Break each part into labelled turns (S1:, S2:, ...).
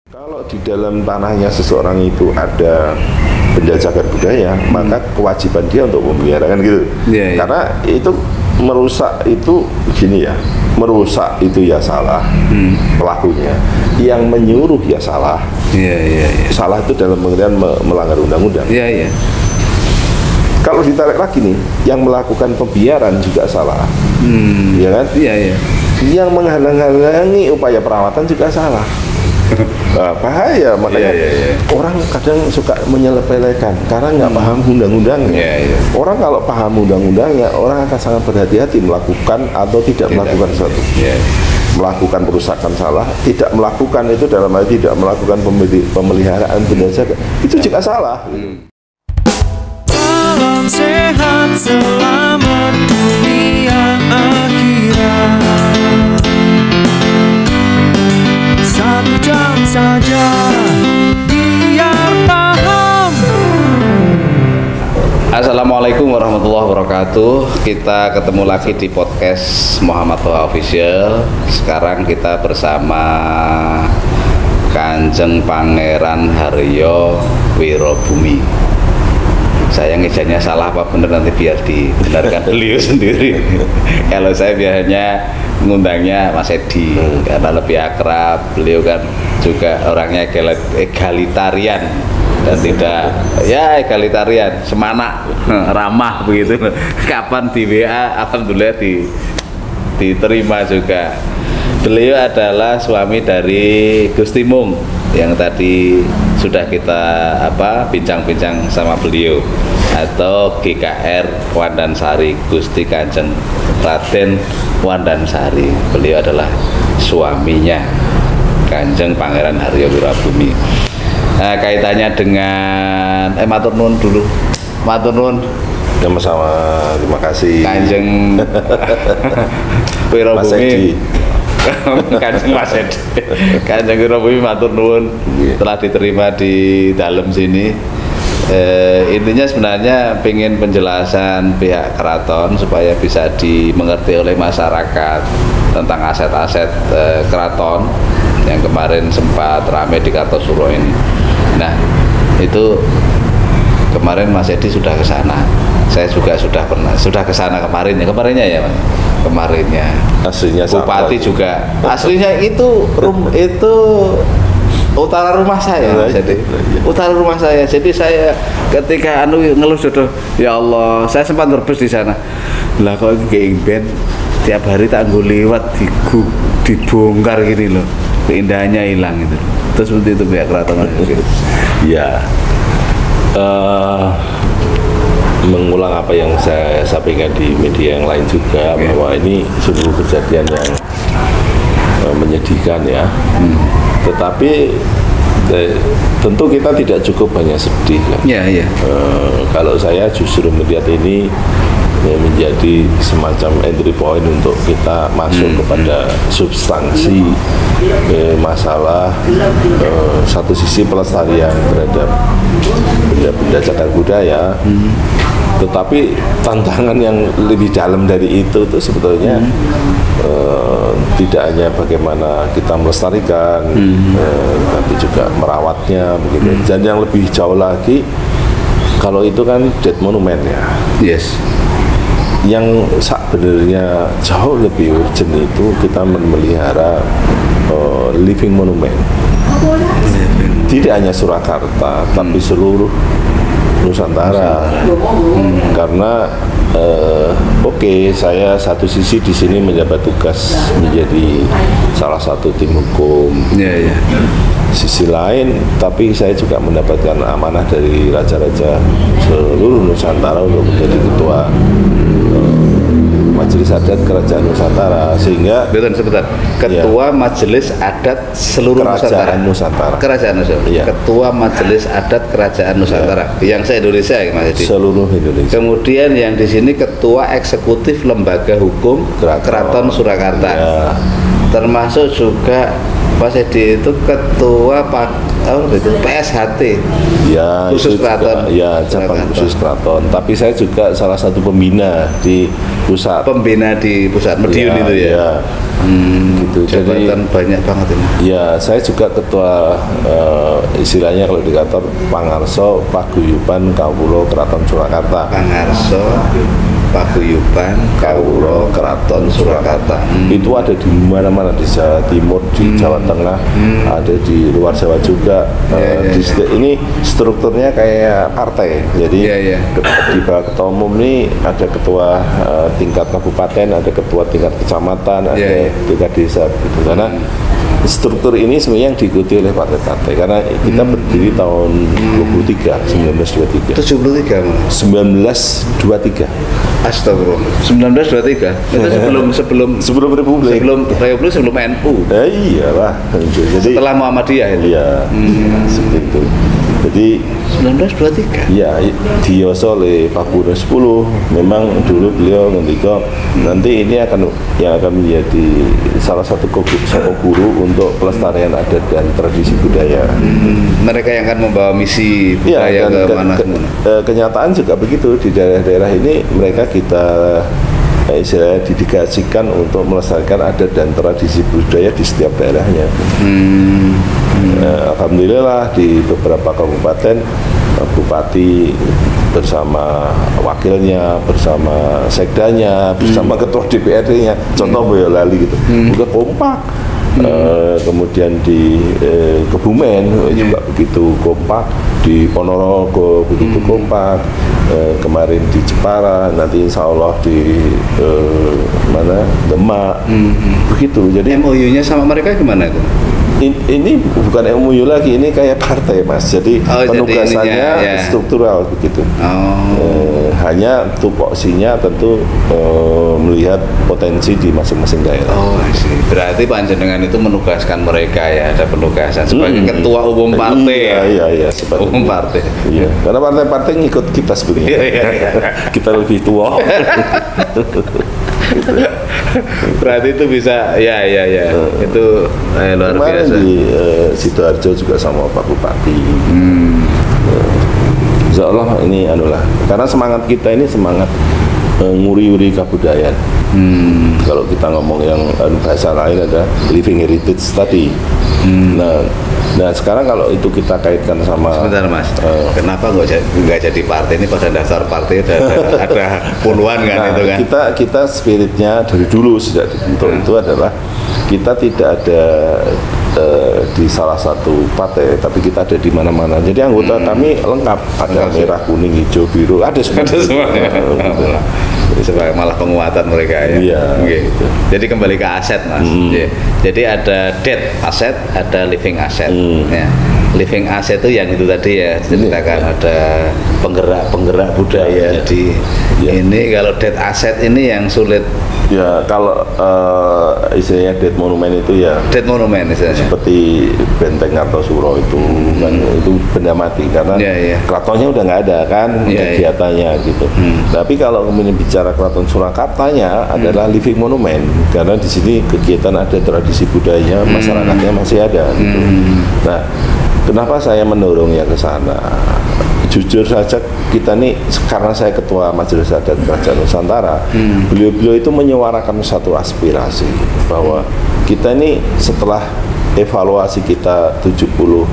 S1: Kalau di dalam tanahnya seseorang itu ada benda cagar budaya, maka kewajiban dia untuk memelihara, kan gitu. Karena itu merusak itu gini ya, merusak itu ya salah pelakunya, yang menyuruh ya salah. Salah itu dalam pengertian melanggar undang-undang. Kalau ditarik lagi nih, yang melakukan pembiaran juga salah, ya kan? Yang menghalang-halangi upaya perawatan juga salah. Bahaya, makanya orang kadang suka menyepelekan karena nggak paham undang-undangnya. Orang kalau paham undang-undangnya, orang akan sangat berhati-hati melakukan atau tidak melakukan sesuatu. Melakukan perusakan salah, tidak melakukan itu dalam arti tidak melakukan pemeliharaan benda cagar itu juga salah.
S2: Salam sehat selamat dunia akhirat. 1 jam saja biar paham.
S3: Assalamualaikum warahmatullahi wabarakatuh. Kita ketemu lagi di podcast Muhammad Toha Official. Sekarang kita bersama Kanjeng Pangeran Haryo Wirobumi. Saya ngejanya salah apa benar nanti biar dibenarkan beliau sendiri. Kalau saya biasanya ngundangnya Mas Edi karena lebih akrab. Beliau kan juga orangnya egalitarian dan tidak egalitarian, semanak, ramah begitu. Kapan di WA alhamdulillah diterima juga. Beliau adalah suami dari Gus Timung yang tadi sudah kita bincang-bincang sama beliau, atau GKR Wandansari, Gusti Kanjeng Raden Wandansari. Beliau adalah suaminya Kanjeng Pangeran Haryo Wirobumi. Nah, kaitannya dengan matur nuwun dulu. Matur nuwun.
S1: Sama-sama, terima kasih
S3: Kanjeng Wirobumi. Kanjeng Mas Edi, Kanjeng Wirobumi matur nuwun telah diterima di dalam sini. Intinya sebenarnya pengen penjelasan pihak keraton supaya bisa dimengerti oleh masyarakat tentang aset-aset keraton yang kemarin sempat ramai di Kartosuro ini. Nah, itu kemarin Mas Edi sudah ke sana. Saya juga sudah ke sana kemarinnya ya Mas. Kemarinnya
S1: aslinya
S3: Bupati juga aslinya itu utara rumah saya. Jadi utara rumah saya, jadi saya ketika ngeluh jodoh, ya Allah, saya sempat nerbes di sana lah, kok kayak band tiap hari tak lewat dibongkar gini loh, keindahannya hilang gitu. Terus seperti itu pihak keraton.
S1: Ya, mengulang apa yang saya sampaikan di media yang lain juga, bahwa ini sungguh kejadian yang menyedihkan ya. Tetapi tentu kita tidak cukup hanya sedih kan. Kalau saya justru melihat ini menjadi semacam entry point untuk kita masuk kepada substansi masalah satu sisi pelestarian terhadap benda-benda cagar budaya, tetapi tantangan yang lebih dalam dari itu sebetulnya tidak hanya bagaimana kita melestarikan, tapi juga merawatnya begitu. Dan yang lebih jauh lagi, kalau itu kan dead monument ya. Yang sebenarnya jauh lebih urgent itu kita memelihara living monument. Tidak hanya Surakarta, tapi seluruh Nusantara. Karena saya satu sisi di sini menjabat tugas menjadi salah satu tim hukum. Sisi lain, tapi saya juga mendapatkan amanah dari raja-raja seluruh Nusantara untuk menjadi ketua Majelis Adat Kerajaan Nusantara, sehingga
S3: Ketua Majelis Adat seluruh
S1: Kerajaan Nusantara.
S3: Ketua Majelis Adat Kerajaan Nusantara. Yang se-Indonesia ya Mas Edi?
S1: Seluruh Indonesia.
S3: Kemudian yang di sini Ketua Eksekutif Lembaga Hukum Keraton Surakarta. Termasuk juga Pak Sedi itu ketua PSHT.
S1: Ya,
S3: khusus
S1: itu
S3: keraton.
S1: Juga, ya, cabang khusus keraton. Tapi saya juga salah satu pembina di pusat.
S3: Pembina di pusat Medion itu ya.
S1: Ya. Gitu. Jadi
S3: banyak banget ini.
S1: Ya, saya juga ketua istilahnya kalau di kantor Pangarso Paguyuban Kawula Keraton Surakarta.
S3: Pangarso Paguyuban Kawula Keraton Surakarta.
S1: Itu ada di mana-mana, di Jawa Timur, di Jawa Tengah, ada di luar Jawa juga. Ini strukturnya kayak partai. Jadi di bawah ketua umum ini ada ketua tingkat kabupaten, ada ketua tingkat kecamatan, ada tingkat desa gitu. Karena struktur ini sebenarnya yang diikuti oleh partai-partai, karena kita berdiri tahun 1923. 1923.
S3: Astagfirullah. 1923. Itu sebelum Republik. Sebelum NU.
S1: Iyalah. Jadi
S3: setelah Muhammadiyah itu.
S1: Iya. Seperti itu. Jadi
S3: 1923.
S1: Ya, dioso oleh Pak Guru 10. Memang dulu beliau ngendika nanti ini akan menjadi salah satu guru untuk pelestarian adat dan tradisi budaya.
S3: Mereka yang akan membawa misi budaya ke mana?
S1: Kenyataan juga begitu, di daerah-daerah ini mereka kita istilahnya dedikasikan untuk melestarikan adat dan tradisi budaya di setiap daerahnya. Alhamdulillah di beberapa kabupaten bupati bersama wakilnya, bersama sekdanya, bersama ketua DPRD-nya, contoh Boyolali gitu, udah kompak. Kemudian di Kebumen juga begitu kompak, di Ponorogo begitu kompak, kemarin di Jepara, nanti insya Allah di Demak, begitu. Jadi
S3: MOU-nya sama mereka gimana itu?
S1: Ini bukan MOU lagi, ini kayak partai Mas. Jadi penugasannya struktural begitu. Hanya tupoksinya tentu melihat potensi di masing-masing daerah.
S3: Berarti panjenengan itu menugaskan mereka ya, ada penugasan sebagai ketua umum partai.
S1: Iya, sebagai
S3: umum partai.
S1: Iya, karena partai-partai ngikut kita sebenarnya. Kita lebih tua.
S3: Berarti itu bisa itu luar biasa.
S1: Di Sidoarjo juga sama Pak Bupati. Insya Allah ini karena semangat kita ini semangat nguri-uri kebudayaan. Kalau kita ngomong yang bahasa lain ada living heritage tadi. Nah sekarang kalau itu kita kaitkan sama
S3: sebentar Mas, kenapa nggak jadi partai? Ini pada dasar partai ada puluhan kan itu kan?
S1: Kita spiritnya dari dulu sejak dibentuk itu adalah kita tidak ada di salah satu partai, tapi kita ada di mana-mana. Jadi anggota kami lengkap, ada merah, kuning, hijau, biru, ada semuanya.
S3: Sebagai malah penguatan mereka ya.
S1: Iya.
S3: Gitu. Jadi kembali ke aset Mas. Jadi ada dead aset, ada living asset. Ya. Living asset itu yang itu tadi ya ceritakan ada penggerak budaya di ini. Kalau dead asset ini yang sulit.
S1: Ya kalau istilahnya dead monument itu ya.
S3: Dead monument istilahnya.
S1: Seperti Benteng Kartosuro itu kan itu benda mati karena keratonnya udah nggak ada kan kegiatannya gitu. Tapi kalau kemudian bicara Keraton Surakartanya adalah living monument karena di sini kegiatan ada tradisi budayanya, masyarakatnya masih ada gitu. Nah, kenapa saya mendorongnya ke sana? Jujur saja kita nih, karena saya ketua Majelis Adat Kerajaan Nusantara, beliau-beliau itu menyuarakan satu aspirasi bahwa kita ini setelah evaluasi kita 78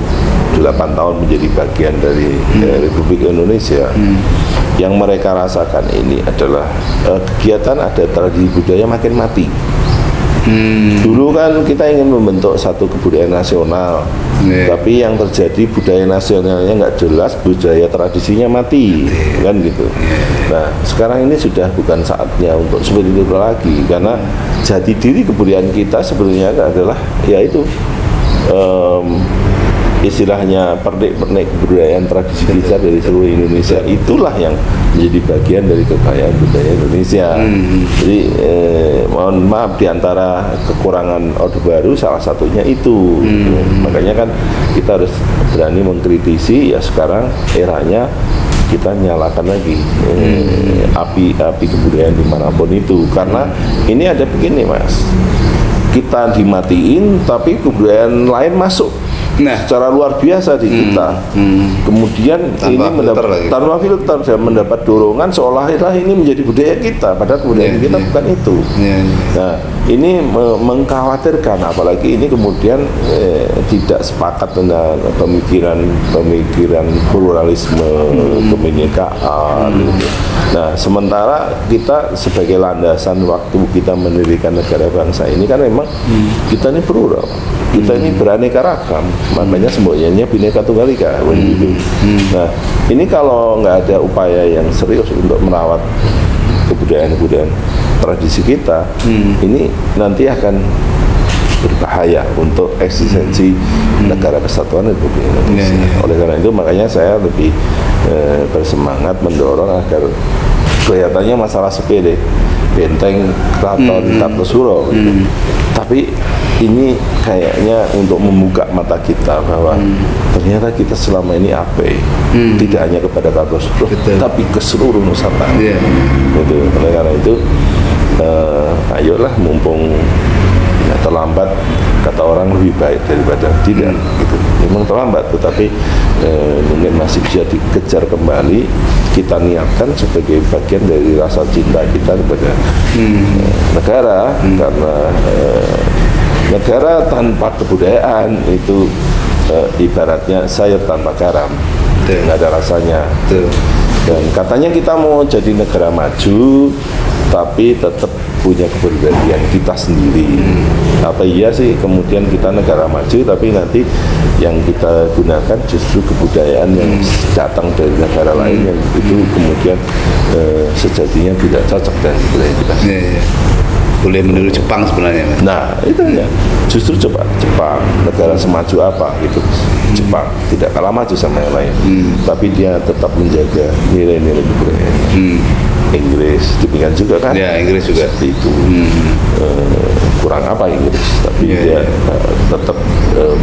S1: tahun menjadi bagian dari Republik Indonesia, yang mereka rasakan ini adalah kegiatan adat tradisi budaya makin mati. Dulu kan kita ingin membentuk satu kebudayaan nasional, tapi yang terjadi budaya nasionalnya nggak jelas, budaya tradisinya mati, kan gitu. Nah, sekarang ini sudah bukan saatnya untuk seperti itu lagi, karena jati diri kebudayaan kita sebenarnya adalah yaitu istilahnya pernik-pernik kebudayaan tradisi kita dari seluruh Indonesia, itulah yang menjadi bagian dari kekayaan budaya Indonesia. Jadi mohon maaf, diantara kekurangan Orde Baru salah satunya itu. Makanya kan kita harus berani mengkritisi. Ya sekarang eranya kita nyalakan lagi api kebudayaan dimanapun itu, karena ini ada begini Mas, kita dimatiin, tapi kebudayaan lain masuk secara luar biasa di kita. Kemudian
S3: tanpa
S1: ini tanpa filter dan mendapat dorongan seolah-olah ini menjadi budaya kita, padahal budaya kita bukan itu. Nah, ini mengkhawatirkan, apalagi ini kemudian tidak sepakat dengan pemikiran pluralisme kebinekaan. Nah, sementara kita sebagai landasan waktu kita mendirikan negara bangsa ini kan memang kita ini plural, kita ini beraneka ragam, makanya semboyannya Bhinneka Tunggal Ika. Nah, ini kalau nggak ada upaya yang serius untuk merawat kebudayaan tradisi kita, ini nanti akan berbahaya untuk eksistensi negara kesatuan Republik Indonesia. Oleh karena itu makanya saya lebih bersemangat mendorong agar kelihatannya masalah sepele, benteng Keraton Kartosuro, tapi ini kayaknya untuk membuka mata kita bahwa ternyata kita selama ini abai, tidak hanya kepada Kartosuro, tapi ke seluruh Nusantara. Gitu. Oleh karena itu, ayolah, mumpung terlambat, kata orang lebih baik daripada tidak. Gitu. Memang terlambat, tetapi mungkin masih bisa dikejar kembali. Kita niatkan sebagai bagian dari rasa cinta kita kepada negara, karena negara tanpa kebudayaan itu ibaratnya sayur tanpa garam, nggak ada rasanya. Dan katanya kita mau jadi negara maju, tapi tetap punya kepribadian kita sendiri. Apa iya sih kemudian kita negara maju, tapi nanti yang kita gunakan justru kebudayaan yang datang dari negara lain, yang itu kemudian sejatinya tidak cocok dengan budaya kita.
S3: Boleh meniru Jepang sebenarnya, Mas.
S1: Nah, itu ya. Justru coba Jepang, negara semaju apa gitu. Jepang tidak kalah maju sama yang lain, tapi dia tetap menjaga nilai-nilai kebudayaan. Inggris demikian juga kan?
S3: Ya, Inggris juga
S1: seperti itu. Kurang apa Inggris, tapi dia tetap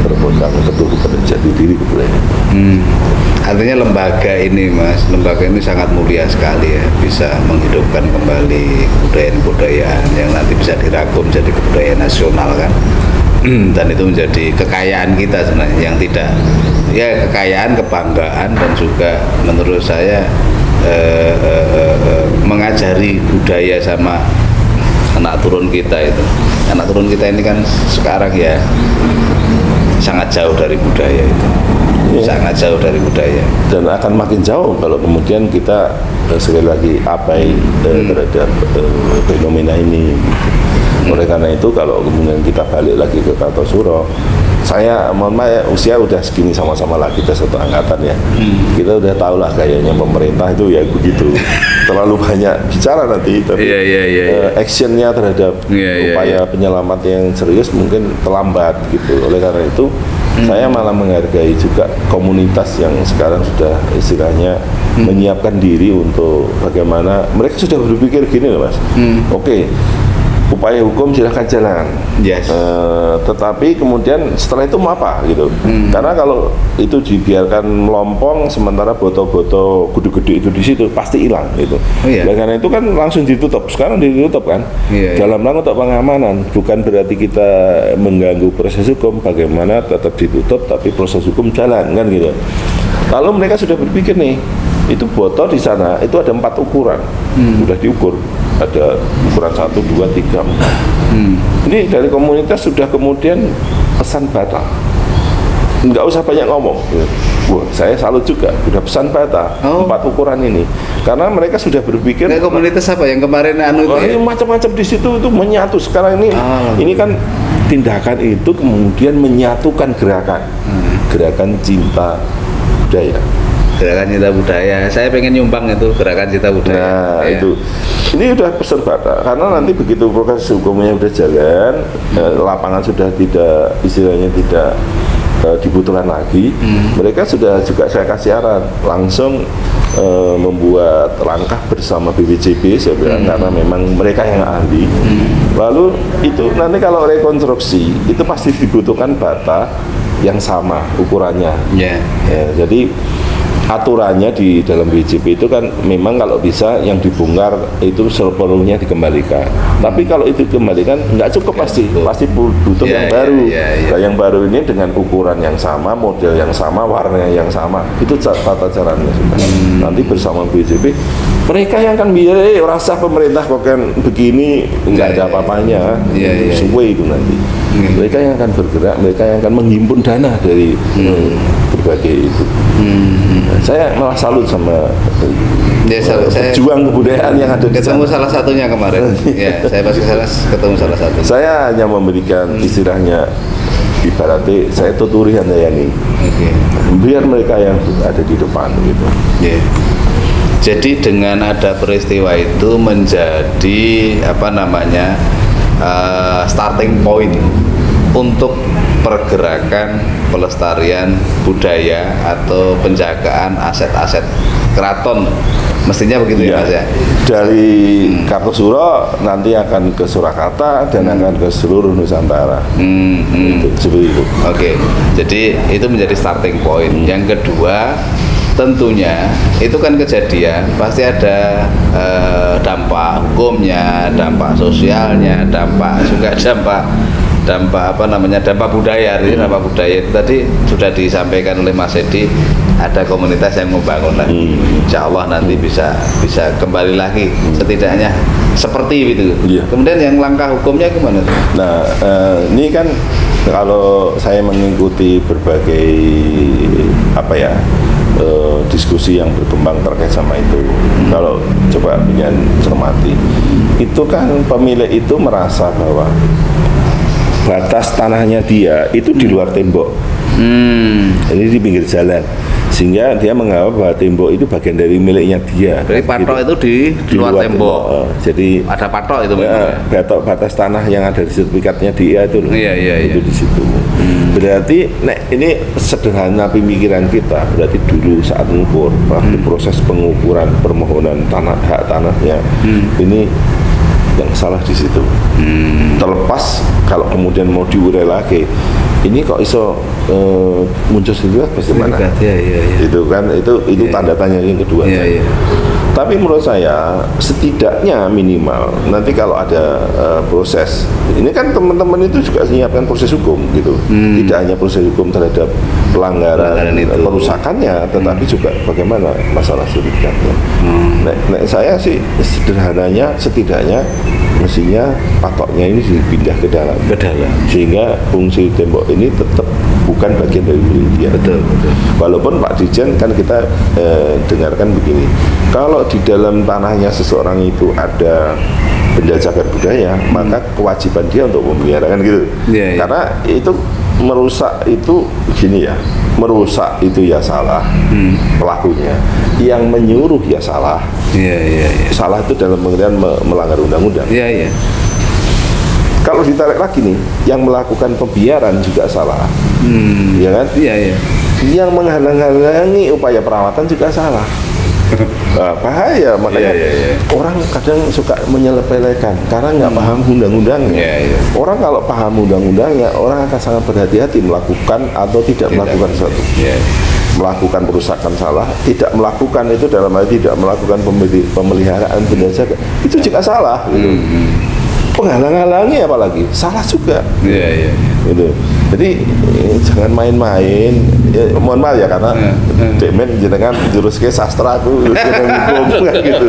S1: berpegang teguh pada jati diri kebudayaan.
S3: Artinya lembaga ini, Mas, lembaga ini sangat mulia sekali ya, bisa menghidupkan kembali kebudayaan-kebudayaan yang nanti bisa dirangkum jadi kebudayaan nasional kan. Dan itu menjadi kekayaan kita sebenarnya, yang tidak, ya kekayaan, kebanggaan, dan juga menurut saya mengajari budaya sama anak turun kita itu. Anak turun kita ini kan sekarang ya sangat jauh dari budaya itu. Sangat jauh dari budaya,
S1: dan akan makin jauh kalau kemudian kita sekali lagi abai terhadap fenomena ini. Oleh karena itu kalau kemudian kita balik lagi ke Kartosuro, saya mohon maaf ya, usia udah segini sama-sama lah, kita satu angkatan ya. Kita udah tahu lah gayanya pemerintah itu ya begitu, terlalu banyak bicara nanti, tapi actionnya terhadap upaya penyelamat yang serius mungkin terlambat gitu. Oleh karena itu saya malah menghargai juga komunitas yang sekarang sudah istilahnya menyiapkan diri untuk bagaimana mereka sudah berpikir gini loh, Mas. Oke, upaya hukum silahkan jalan, tetapi kemudian setelah itu mau apa gitu. Karena kalau itu dibiarkan melompong, sementara botol-botol gede-gede itu di situ pasti hilang gitu. Karena itu kan langsung ditutup. Sekarang ditutup kan, dalam rangka untuk pengamanan. Bukan berarti kita mengganggu proses hukum, bagaimana tetap ditutup tapi proses hukum jalan kan gitu. Lalu mereka sudah berpikir nih, itu botol di sana itu ada 4 ukuran, sudah diukur. Ada ukuran 1, 2, 3, 4. Ini dari komunitas sudah kemudian pesan batal, nggak usah banyak ngomong. Wah, saya salut juga, sudah pesan batal 4 ukuran ini, karena mereka sudah berpikir.
S3: Komunitas apa yang kemarin
S1: ini macam-macam di situ itu menyatu. Sekarang ini kan tindakan itu kemudian menyatukan gerakan cinta budaya.
S3: Gerakan cinta budaya, saya pengen nyumbang itu gerakan cinta budaya.
S1: Nah, itu ini udah pesan batal, karena nanti begitu proses hukumnya udah jalan, lapangan sudah tidak, istilahnya tidak dibutuhkan lagi, mereka sudah juga saya kasih arahan langsung membuat langkah bersama BPJB, saya bilang, karena memang mereka yang ahli. Lalu itu nanti kalau rekonstruksi itu pasti dibutuhkan bata yang sama ukurannya. Ya, jadi aturannya di dalam BJP itu kan memang kalau bisa yang dibongkar itu sepenuhnya dikembalikan. Tapi kalau itu dikembalikan nggak cukup pasti butuh yang baru. Nah, yang baru ini dengan ukuran yang sama, model yang sama, warna yang sama, itu tata caranya sudah. Nanti bersama BJP mereka yang akan biar orang sah pemerintah kok kan begini nggak ada apa-apanya, sesuai itu nanti. Mereka yang akan bergerak, mereka yang akan menghimpun dana dari berbagai itu. Saya malah salut sama pejuang kebudayaan yang ada di
S3: ketemu salah satunya kemarin. Ya, saya pas kesana ketemu salah satu.
S1: Saya hanya memberikan istilahnya ibaratnya saya tuturi handayani. Biar mereka yang ada di depan gitu.
S3: Jadi dengan ada peristiwa itu menjadi starting point untuk pergerakan pelestarian budaya atau penjagaan aset-aset keraton, mestinya begitu ya Mas ya.
S1: Dari Kartosuro nanti akan ke Surakarta dan akan ke seluruh Nusantara. Seperti itu.
S3: Oke, jadi itu menjadi starting point. Yang kedua, tentunya itu kan kejadian pasti ada dampak hukumnya, dampak sosialnya, dampak budaya. Dampak budaya itu tadi sudah disampaikan oleh Mas Edi, ada komunitas yang membangun lagi. Insya Allah nanti bisa kembali lagi setidaknya seperti itu. Kemudian yang langkah hukumnya gimana?
S1: Nah, ini kan kalau saya mengikuti berbagai diskusi yang berkembang terkait sama itu, kalau coba kalian cermati, itu kan pemilik itu merasa bahwa batas tanahnya dia itu di luar tembok, ini di pinggir jalan, sehingga dia menganggap bahwa tembok itu bagian dari miliknya dia.
S3: Jadi patok itu di luar tembok.
S1: Jadi
S3: ada patok itu.
S1: Batas tanah yang ada di sertifikatnya dia itu loh. Itu di situ. Berarti ini sederhana pemikiran kita. Berarti dulu saat mengukur, waktu proses pengukuran permohonan hak tanahnya, ini yang salah di situ. Terlepas kalau kemudian mau diurai lagi, ini kok iso muncul sendiri bagaimana? Itu kan itu tanda tanya yang kedua. Tapi menurut saya setidaknya minimal nanti kalau ada proses, ini kan teman-teman itu juga menyiapkan proses hukum gitu. Tidak hanya proses hukum terhadap pelanggaran perusakannya, tetapi juga bagaimana masalah sertifikatnya. Saya sih sederhananya setidaknya mestinya patoknya ini dipindah ke dalam, sehingga fungsi tembok ini tetap bukan bagian dari milik dia.
S3: Betul.
S1: Walaupun Pak Dirjen kan kita dengarkan begini, kalau di dalam tanahnya seseorang itu ada benda cagar budaya, maka kewajiban dia untuk memeliharakan gitu. Karena itu merusak itu gini ya, merusak itu ya salah pelakunya, yang menyuruh ya salah. Salah itu dalam pengertian melanggar undang-undang. Kalau ditarik lagi nih, yang melakukan pembiaran juga salah, ya kan? Yang menghalang-halangi upaya perawatan juga salah. Bahaya, makanya orang kadang suka menyepelekan karena nggak paham undang-undangnya. Orang kalau paham undang-undangnya, orang akan sangat berhati-hati melakukan atau tidak melakukan sesuatu. Melakukan perusakan salah, tidak melakukan itu dalam arti tidak melakukan pemeliharaan benda cagar, itu juga salah. Penghalang-halangi apalagi salah juga. Gitu. Jadi jangan main-main. Mohon maaf ya karena demen jenengan jurusnya sastra aku hukum gitu.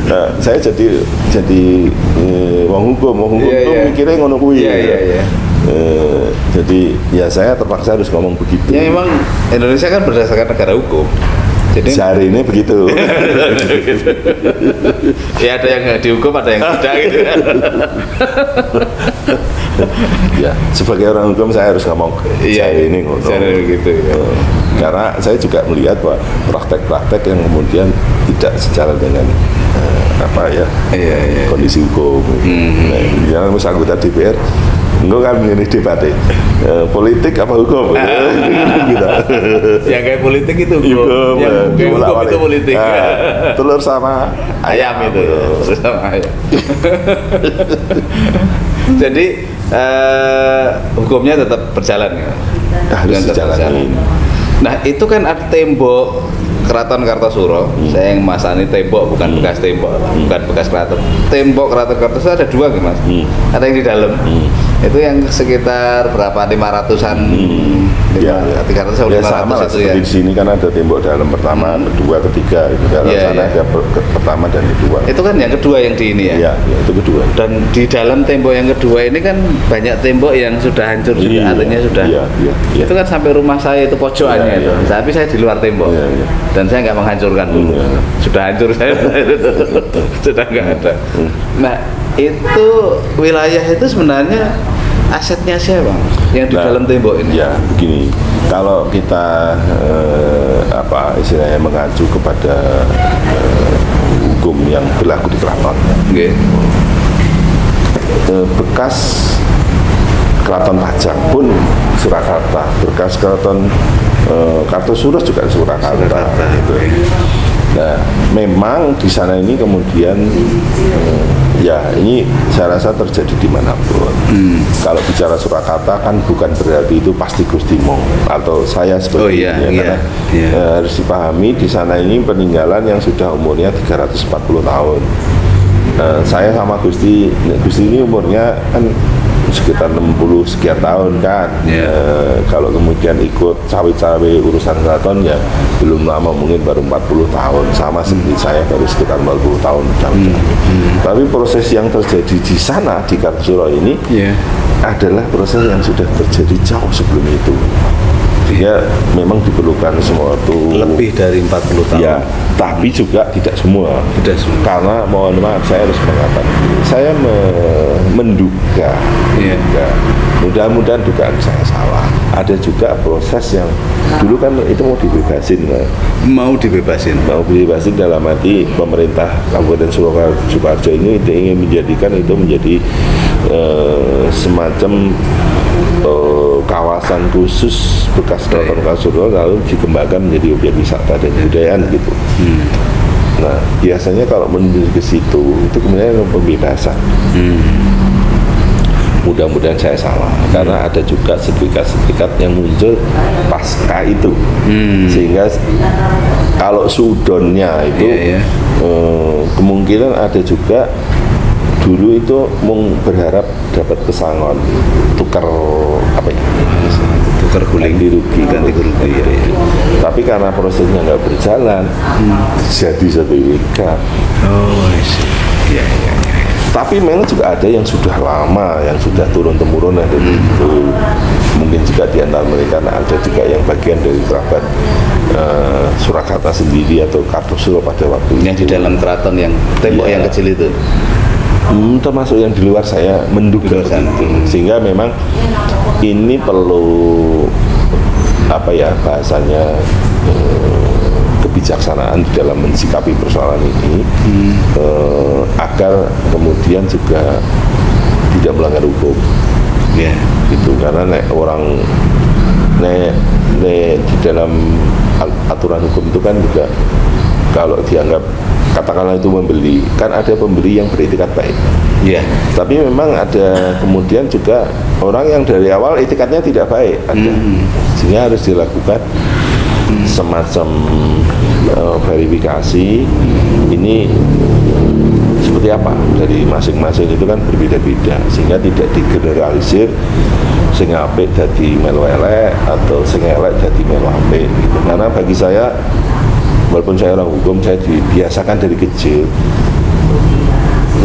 S1: Nah, saya jadi wong hukum tuh mikirnya ngono kuwi. Jadi ya saya terpaksa harus ngomong begitu.
S3: Ya memang Indonesia kan berdasarkan negara hukum. Jadi
S1: sehari ini begitu.
S3: Ya ada yang dihukum, ada yang tidak gitu.
S1: Ya sebagai orang hukum saya harus ngomong sehari ini ngono.
S3: Gitu.
S1: Karena saya juga melihat bahwa praktek-praktek yang kemudian tidak sejalan dengan kondisi hukum. Jangan misalnya anggota DPR enggak kan ini debat politik apa hukum gitu.
S3: Yang kayak politik itu hukum, yang hukum itu politik.
S1: Telur sama
S3: ayam itu, telur sama ayam. Jadi hukumnya tetap berjalan ya.
S1: Harus dijalani.
S3: Nah itu kan ada tembok Keraton Kartosuro. Saya yang masani tembok, bukan bekas tembok, bukan bekas keraton. Tembok Keraton Kartosuro ada 2 nih Mas. Ada yang di dalam. Itu yang sekitar berapa 500-an.
S1: Ya,
S3: 300
S1: ya sama lah seperti di sini kan ada tembok dalam pertama, kedua, ketiga itu dalam sana ada pertama dan kedua.
S3: Itu kan yang kedua yang di ini ya.
S1: Iya, itu kedua.
S3: Dan di dalam tembok yang kedua ini kan banyak tembok yang sudah hancur juga, artinya sudah.
S1: Iya.
S3: Itu kan sampai rumah saya itu pojokannya itu. Tapi saya di luar tembok. Dan saya nggak menghancurkan dulu. Sudah hancur saya. Sudah nggak ada. Nah, itu wilayah itu sebenarnya asetnya siapa yang di dalam tembok ini?
S1: Ya begini, kalau kita istilahnya mengacu kepada hukum yang berlaku di keraton, bekas Keraton Pajang pun Surakarta, bekas Keraton Kartosuro juga Surakarta. Gitu. Nah, memang di sana ini kemudian ya ini saya rasa terjadi dimanapun. Kalau bicara Surakarta kan bukan berarti itu pasti Gustimo atau saya seperti karena harus dipahami di sana ini peninggalan yang sudah umurnya 340 tahun. Saya sama Gusti ini umurnya kan sekitar 60 sekian tahun kan. Kalau kemudian ikut cawe-cawe urusan keraton ya belum lama, mungkin baru 40 tahun, sama seperti saya baru sekitar 40 tahun. Tapi proses yang terjadi di sana di Kartosuro ini adalah proses yang sudah terjadi jauh sebelum itu. Ya memang diperlukan semua itu
S3: lebih dari 40 tahun.
S1: Ya, tapi juga tidak semua. Karena mohon maaf saya harus mengatakan, saya menduga, mudah-mudahan dugaan saya salah. Ada juga proses yang dulu kan itu mau dibebasin.
S3: Mau dibebasin
S1: dalam arti pemerintah Kabupaten Sukoharjo ini ingin menjadikan itu menjadi semacam kawasan khusus bekas Keraton Kartosuro, lalu dikembangkan menjadi objek wisata dan kebudayaan gitu. Nah, biasanya kalau menuju ke situ itu kemudian pembebasan. Mudah-mudahan saya salah, karena ada juga sertifikat-sertifikat yang muncul pasca itu, sehingga kalau sudonnya itu kemungkinan ada juga dulu itu berharap dapat pesangon, tukar ganti rugi. Tapi karena prosesnya nggak berjalan, jadi sertifikat. Tapi memang juga ada yang sudah lama, yang sudah turun-temurun ada itu. Mungkin juga di antara mereka ada juga yang bagian dari kerabat Surakarta sendiri atau Kartosuro pada waktu
S3: yang di dalam keraton yang tembok yang kecil itu.
S1: Termasuk yang di luar saya menduga itu. Sehingga memang ini perlu bahasanya kebijaksanaan di dalam mensikapi persoalan ini agar kemudian juga tidak melanggar hukum. Itu karena orang di dalam aturan hukum itu kan juga kalau dianggap katakanlah itu membeli, kan ada pembeli yang beretikat baik. Tapi memang ada kemudian juga orang yang dari awal etikatnya tidak baik, ada. Sehingga harus dilakukan semacam verifikasi ini seperti apa dari masing-masing itu kan berbeda-beda, sehingga tidak digeneralisir sing apik dadi melu elek atau sing elek dadi melu apik gitu. Karena bagi saya, walaupun saya orang hukum, saya dibiasakan dari kecil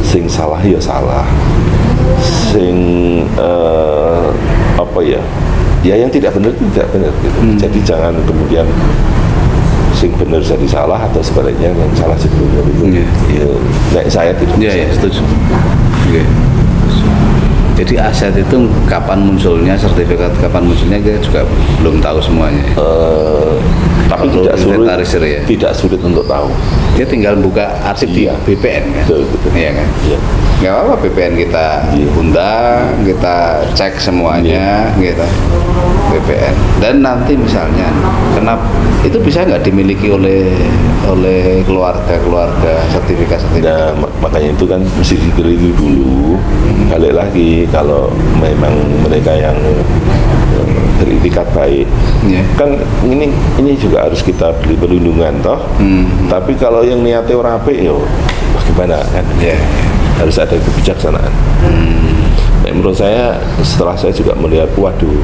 S1: sing salah ya salah, sing yang tidak benar itu tidak benar gitu. Jadi jangan kemudian sing benar jadi salah atau sebaliknya yang salah jadi benar itu. Saya tidak
S3: setuju. Jadi aset itu kapan munculnya, sertifikat kapan munculnya kita juga belum tahu semuanya.
S1: Tapi tidak sulit untuk tahu.
S3: Dia tinggal buka arsip di BPN kan?
S1: Betul.
S3: Iya kan? Nggak apa-apa BPN kita undang, kita cek semuanya gitu. BPN. Dan nanti misalnya, kenapa itu bisa nggak dimiliki oleh keluarga sertifikat.
S1: Nah, makanya itu kan mesti diteliti dulu. Balik lagi, kalau memang mereka yang beritikat baik. Kan ini juga harus kita beri perlindungan toh. Tapi kalau yang niatnya orang apik yo bagaimana kan? Harus ada kebijaksanaan. Nah, menurut saya setelah saya juga melihat waduh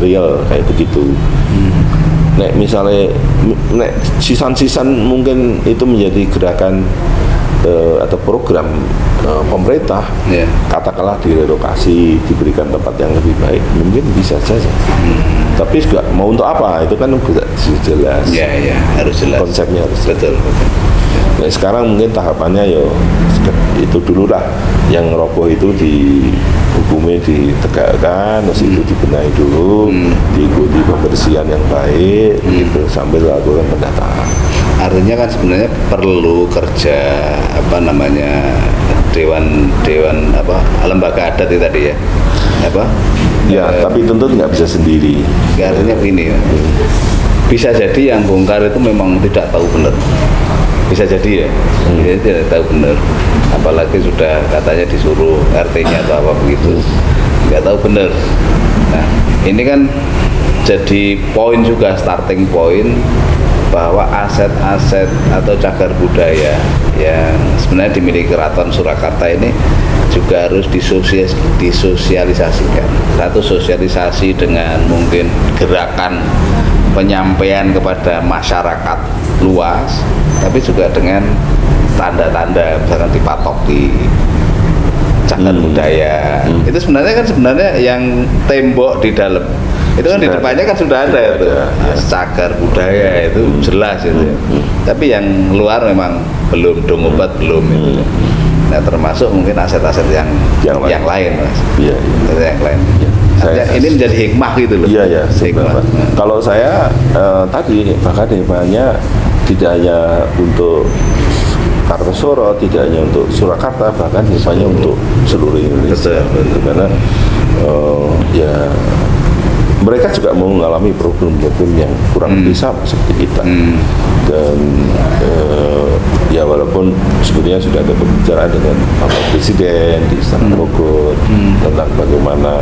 S1: real kayak begitu. Nek misalnya sisan-sisan mungkin itu menjadi gerakan atau program pemerintah, katakanlah direlokasi, diberikan tempat yang lebih baik, mungkin bisa saja. Tapi juga mau untuk apa? Itu kan juga jelas.
S3: Harus jelas.
S1: Konsepnya harus
S3: betul.
S1: Nah, sekarang mungkin tahapannya itu dulu lah, yang roboh itu hukumnya ditegakkan, terus itu dibenahi dulu, diikuti pembersihan yang baik, gitu sambil lakukan pendataan.
S3: Artinya kan sebenarnya perlu kerja dewan lembaga adat itu tadi ya.
S1: Tapi tentu nggak bisa sendiri.
S3: Artinya begini ya. Bisa jadi yang bongkar itu memang tidak tahu benar. Bisa jadi ya, dia tidak tahu benar. Apalagi sudah katanya disuruh RT-nya atau apa begitu, nggak tahu benar. Nah, ini kan jadi poin juga, starting point bahwa aset-aset atau cagar budaya yang sebenarnya dimiliki Keraton Surakarta ini juga harus disosialisasikan. Satu, sosialisasi dengan mungkin gerakan penyampaian kepada masyarakat luas, tapi juga dengan tanda-tanda, misalkan dipatok di cagar budaya. Itu sebenarnya yang tembok di dalam itu kan di depannya kan sudah ada itu cagar budaya itu jelas itu ya. Tapi yang luar memang belum, Dongobat belum itu. Nah, termasuk mungkin aset-aset yang lain, Mas. Yang lain. Ini menjadi hikmah gitu loh.
S1: Hikmah. Kalau saya tadi bahkan hikmahnya tidak hanya untuk Kartosuro, tidak hanya untuk Surakarta, bahkan hikmahnya untuk seluruh Indonesia. Karena mereka juga mau mengalami problem-problem yang kurang lebih sama seperti kita. Dan walaupun sebetulnya sudah ada pembicaraan dengan Bapak Presiden di Istana Bogor tentang bagaimana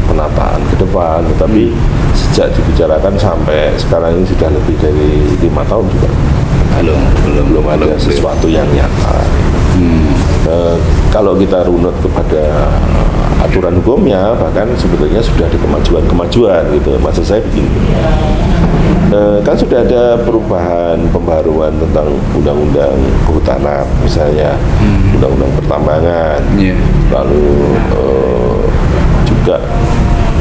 S1: penataan ke depan, tetapi sejak dibicarakan sampai sekarang ini sudah lebih dari 5 tahun juga belum ada sesuatu yang nyata. Kalau kita runut kepada aturan hukumnya, bahkan sebetulnya sudah ada kemajuan gitu. Maksud saya begini, kan sudah ada perubahan, pembaruan tentang undang-undang kehutanan misalnya, undang-undang pertambangan, lalu juga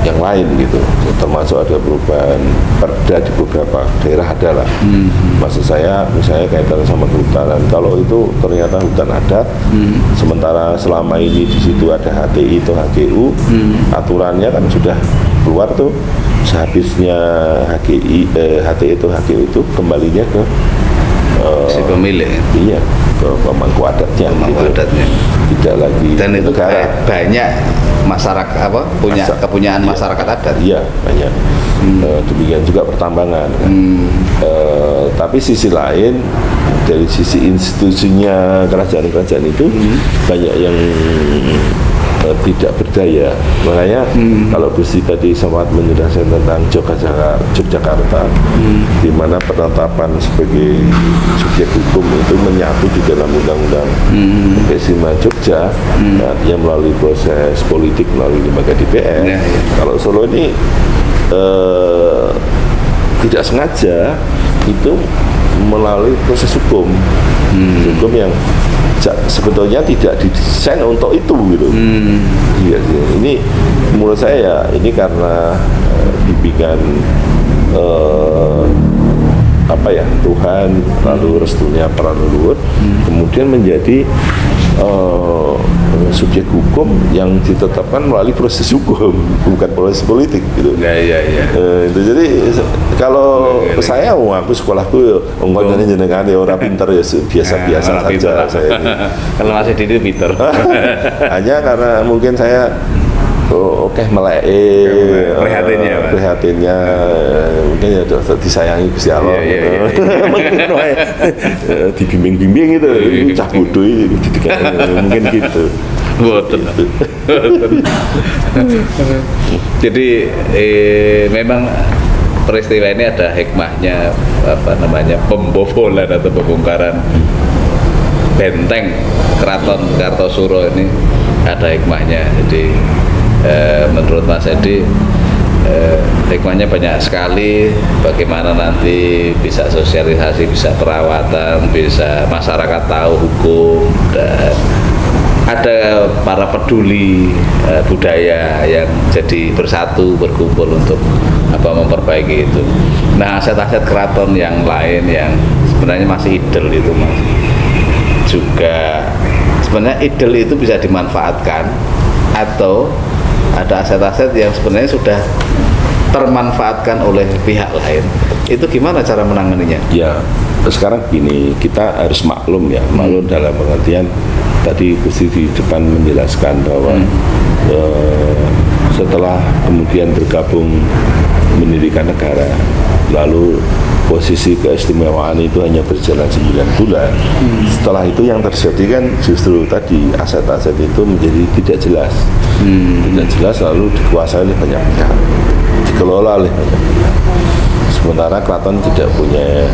S1: yang lain gitu, termasuk ada perubahan perda di beberapa daerah adalah. Maksud saya misalnya kaitan sama kehutanan, kalau itu ternyata hutan adat, sementara selama ini di situ ada HTI atau HGU, aturannya kan sudah keluar tuh, sehabisnya HTI atau HGU itu kembalinya ke
S3: si pemilik.
S1: Iya, ke pemangku adatnya. Tidak lagi.
S3: Dan itu banyak masyarakat kepunyaan masyarakat adat.
S1: Iya, banyak. Demikian juga pertambangan. Tapi sisi lain, dari sisi institusinya kerajaan-kerajaan itu banyak yang tidak berdaya. Makanya kalau Gusti tadi sempat menjelaskan tentang Yogyakarta, di mana penetapan sebagai subjek hukum itu menyatu di dalam undang-undang Kesima Jogja, artinya melalui proses politik melalui lembaga DPR. Kalau Solo ini tidak sengaja itu melalui proses hukum yang sebetulnya tidak didesain untuk itu gitu. Ini menurut saya ini karena bimbingan Tuhan, lalu restunya para leluhur, kemudian menjadi subjek hukum yang ditetapkan melalui proses hukum, bukan proses politik gitu. Itu jadi kalau saya aku sekolahku ngomongnya jenengan orang pinter ya biasa-biasa saja saya ini.
S3: Kalau masih di pinter.
S1: Hanya karena mungkin saya prihatinnya mungkin ya disayangi Gusti Allah dibimbing-bimbing itu cah bodoh mungkin gitu.
S3: Boten. Jadi memang peristiwa ini ada hikmahnya, pembobolan atau pembongkaran benteng Keraton Kartosuro ini ada hikmahnya. Jadi menurut Mas Edi hikmahnya banyak sekali, bagaimana nanti bisa sosialisasi, bisa perawatan, bisa masyarakat tahu hukum, dan ada para peduli budaya yang jadi bersatu berkumpul untuk memperbaiki itu. Nah, aset-aset keraton yang lain yang sebenarnya masih idel itu Mas, juga sebenarnya idel itu bisa dimanfaatkan, atau ada aset-aset yang sebenarnya sudah termanfaatkan oleh pihak lain. Itu gimana cara menanganinya?
S1: Ya, sekarang gini, kita harus maklum ya, maklum dalam pengertian tadi Gusti di depan menjelaskan bahwa setelah kemudian bergabung mendirikan negara, lalu posisi keistimewaan itu hanya berjalan 9 bulan. Setelah itu yang terjadi kan justru tadi aset-aset itu menjadi tidak jelas, tidak jelas, lalu dikuasai oleh banyak pihak, dikelola oleh banyak pihak. Sementara keraton tidak punya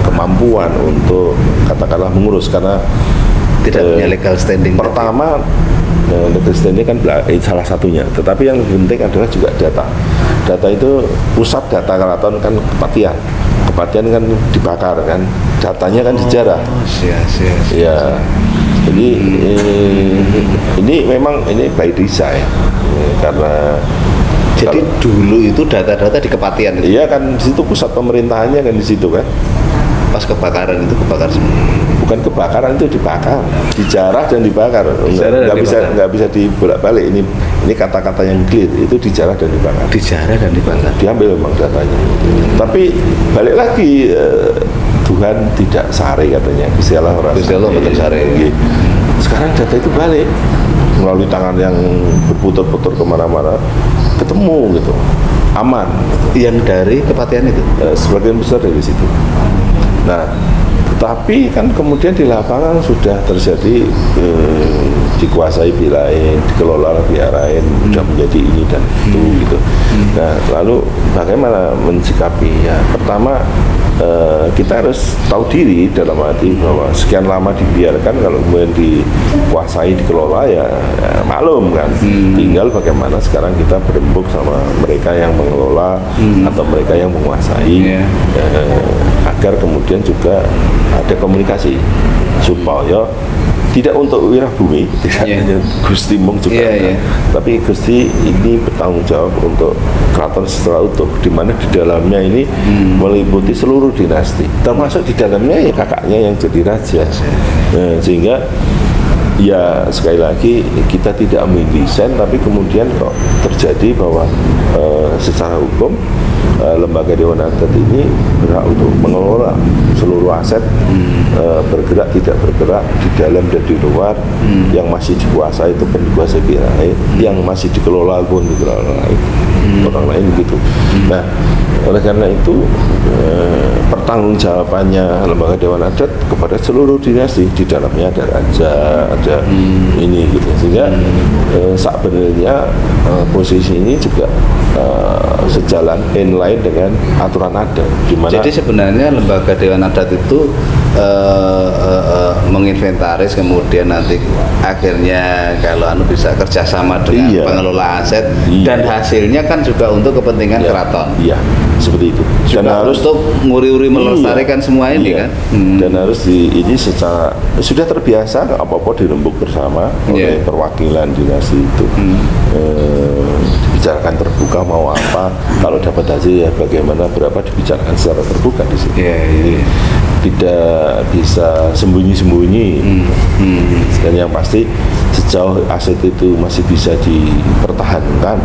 S1: kemampuan untuk katakanlah mengurus, karena
S3: tidak punya legal standing.
S1: Pertama, legal standing kan salah satunya, tetapi yang lebih penting adalah juga data. Data itu, pusat data keraton kan Kepatian. Kepatian kan dibakar kan, datanya kan dijarah. Ya, jadi ini memang ini by design, karena
S3: jadi dulu itu data-data di Kepatian itu.
S1: Iya kan, di situ pusat pemerintahannya kan di situ kan.
S3: Pas kebakaran itu kebakar semua.
S1: Bukan kebakaran, itu dibakar, dijarah dan dibakar. Nggak bisa dibolak-balik. Ini kata-kata yang clear, itu dijarah dan dibakar.
S3: Dijarah dan dibakar.
S1: Diambil memang datanya. Tapi balik lagi, Tuhan tidak sare katanya. Gusti Allah
S3: betul sare.
S1: Sekarang data itu balik melalui tangan yang berputar-putar kemana-mana, ketemu gitu, aman.
S3: Yang dari Kepatian itu?
S1: Sebagian besar dari situ. Nah, tetapi kan kemudian di lapangan sudah terjadi dikuasai pihak lain, dikelola pihak lain, sudah menjadi ini dan itu gitu. Nah, lalu bagaimana mensikapi? Ya, pertama kita harus tahu diri dalam arti bahwa sekian lama dibiarkan, kalau kemudian dikuasai, dikelola ya maklum kan. Tinggal bagaimana sekarang kita berembuk sama mereka yang mengelola atau mereka yang menguasai, agar kemudian juga ada komunikasi supaya tidak untuk wirah bumi, tidak hanya Gusti Mung juga, tapi Gusti ini bertanggung jawab untuk keraton secara utuh, di mana di dalamnya ini meliputi seluruh dinasti, termasuk di dalamnya ya kakaknya yang jadi raja. Nah, sehingga ya sekali lagi kita tidak mendesain, tapi kemudian kok terjadi bahwa secara hukum lembaga Dewan Adat ini berhak untuk mengelola seluruh aset, bergerak tidak bergerak di dalam dan di luar. Yang masih dikuasai itu pun dikuasai pihak lain, yang masih dikelola pun dikelola orang lain gitu. Nah, oleh karena itu pertanggungjawabannya lembaga Dewan Adat kepada seluruh dinasti, di dalamnya ada raja, ada ini gitu. Sehingga sebenarnya posisi ini juga sejalan inline dengan aturan adat.
S3: Jadi sebenarnya lembaga Dewan Adat itu menginventaris, kemudian nanti akhirnya kalau bisa kerjasama dengan pengelola aset, dan hasilnya kan juga untuk kepentingan keraton.
S1: Iya, seperti itu.
S3: Dan harus untuk nguri-uri melestarikan semua ini kan.
S1: Dan harus ini secara sudah terbiasa apa-apa dirembuk bersama oleh perwakilan dinasti itu. Dibicarakan terbuka mau apa, kalau dapat hasil ya bagaimana, berapa, dibicarakan secara terbuka di sini. Tidak bisa sembunyi-sembunyi. Dan yang pasti sejauh aset itu masih bisa dipertahankan,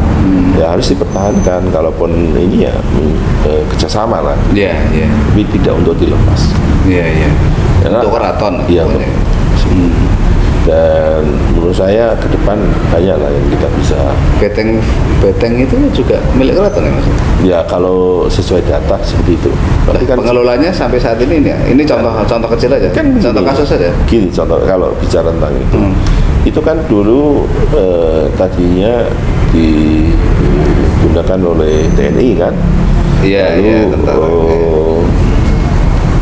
S1: ya harus dipertahankan. Kalaupun ini ya kerjasama lah, tapi tidak untuk dilepas. Untuk keraton. Dan menurut saya ke depan banyak lah yang kita bisa.
S3: Beteng itu juga milik keraton ya Mas?
S1: Ya kalau sesuai data seperti itu.
S3: Tapi kan pengelolanya sampai saat ini contoh kecil aja. Contoh kasus aja.
S1: Gini contoh kalau bicara tentang itu. itu kan dulu tadinya digunakan oleh TNI kan.
S3: Iya, tentara.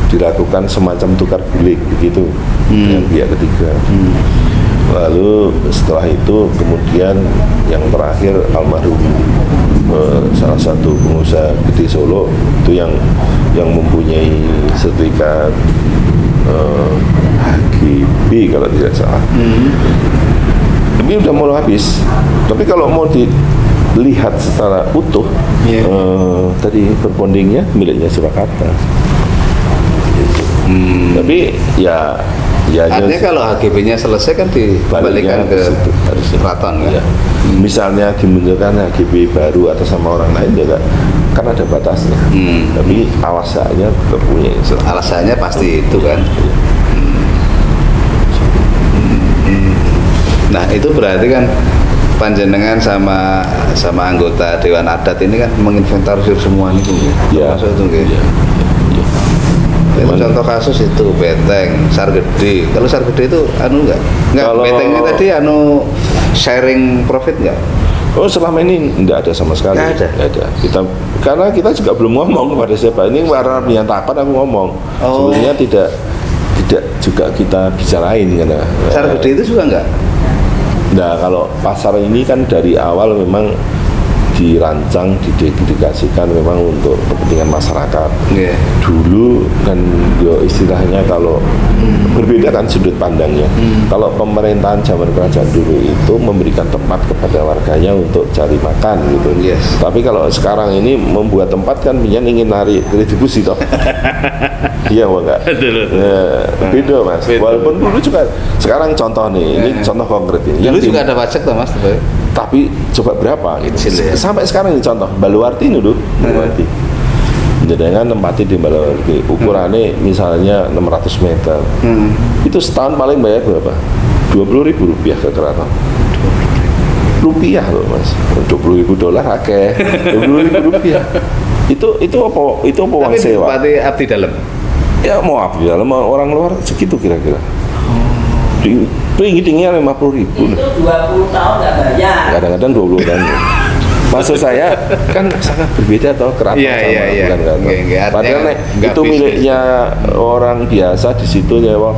S1: Dilakukan semacam tukar guling begitu dengan pihak ketiga. Lalu setelah itu kemudian yang terakhir almarhum salah satu pengusaha gede Solo itu yang mempunyai sertifikat HGB kalau tidak salah. Ini udah mau habis. Tapi kalau mau dilihat secara utuh, tadi berbondingnya miliknya Surakarta. Tapi ya
S3: artinya kalau HGB-nya selesai kan dikembalikan ke keraton kan?
S1: Ya. Misalnya dimunculkan HGB baru atas sama orang lain juga kan ada batasnya. Tapi alasannya tetap punya.
S3: Alasannya pasti itu kan. Nah itu berarti kan panjenengan sama anggota Dewan Adat ini kan menginventarisir semua ini
S1: ya.
S3: Termasuk itu ya. Itu contoh kasus itu Beteng, Sargede. Kalau Sargede itu enggak? Betengnya tadi sharing profit enggak?
S1: Oh selama ini enggak ada sama sekali. Enggak ada. Karena kita juga belum ngomong kepada siapa. Ini karena menyatakan aku ngomong. Sebenarnya tidak juga kita bicarain karena.
S3: Sargede itu juga enggak?
S1: Nah kalau pasar ini kan dari awal memang dirancang, didedikasikan memang untuk kepentingan masyarakat. Dulu kan istilahnya kalau berbeda kan sudut pandangnya. Kalau pemerintahan zaman kerajaan dulu itu memberikan tempat kepada warganya untuk cari makan gitu. Tapi kalau sekarang ini membuat tempat kan ingin narik retribusi toh. Iya enggak? Beda Mas. Walaupun dulu juga sekarang contoh nih, ini contoh konkret ini.
S3: Dulu juga ada pajak toh Mas.
S1: Tapi coba berapa gitu. Sampai sekarang ini contoh Baluarti dulu, Baluarti. Dengan tempatnya di Baluarti, ukurannya misalnya 600 meter. Itu setahun paling bayar berapa? Rp20.000 ke keraton. Rupiah loh Mas. $20.000 akeh. Rp20.000. Itu apa uang sewa?
S3: Tapi abdi dalam.
S1: Ya mau abdi dalam orang luar segitu kira-kira. Tinggi-tingginya 50.000.
S4: Itu 20 tahun nggak bayar.
S1: Kadang-kadang 20 tahun. Maksud saya kan sangat berbeda toh keraton sama bukan keraton. Padahal itu miliknya orang biasa di situ nyewa